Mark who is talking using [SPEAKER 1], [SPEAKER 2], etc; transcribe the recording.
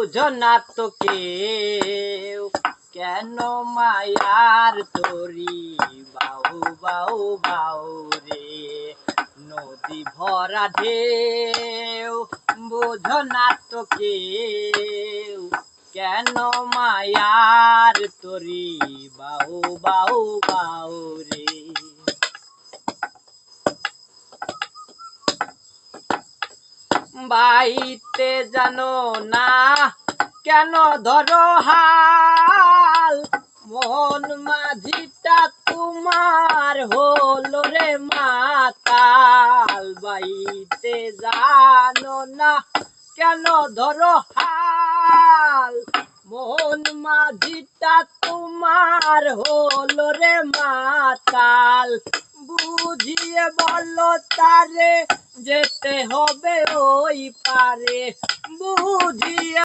[SPEAKER 1] বুঝো না তো কেউ কেন মায়ার তরি বাউ বাউ বাউ রে নদী ভরা ঢেউ বুঝো না তো কেউ কেন মায়ার তরি বাউ বাউ বাউ রে বাইতে জানো না কেন ধরো হাল মোহন মাঝিটা তোমার হলো রে মাতাল বাইতে জানো না কেন ধরো হাল মোহন মাঝিটা তোমার হলো রে মাতাল বুঝিয়ে বলো তারে যেতে হবে ওই পারে বুঝিয়ে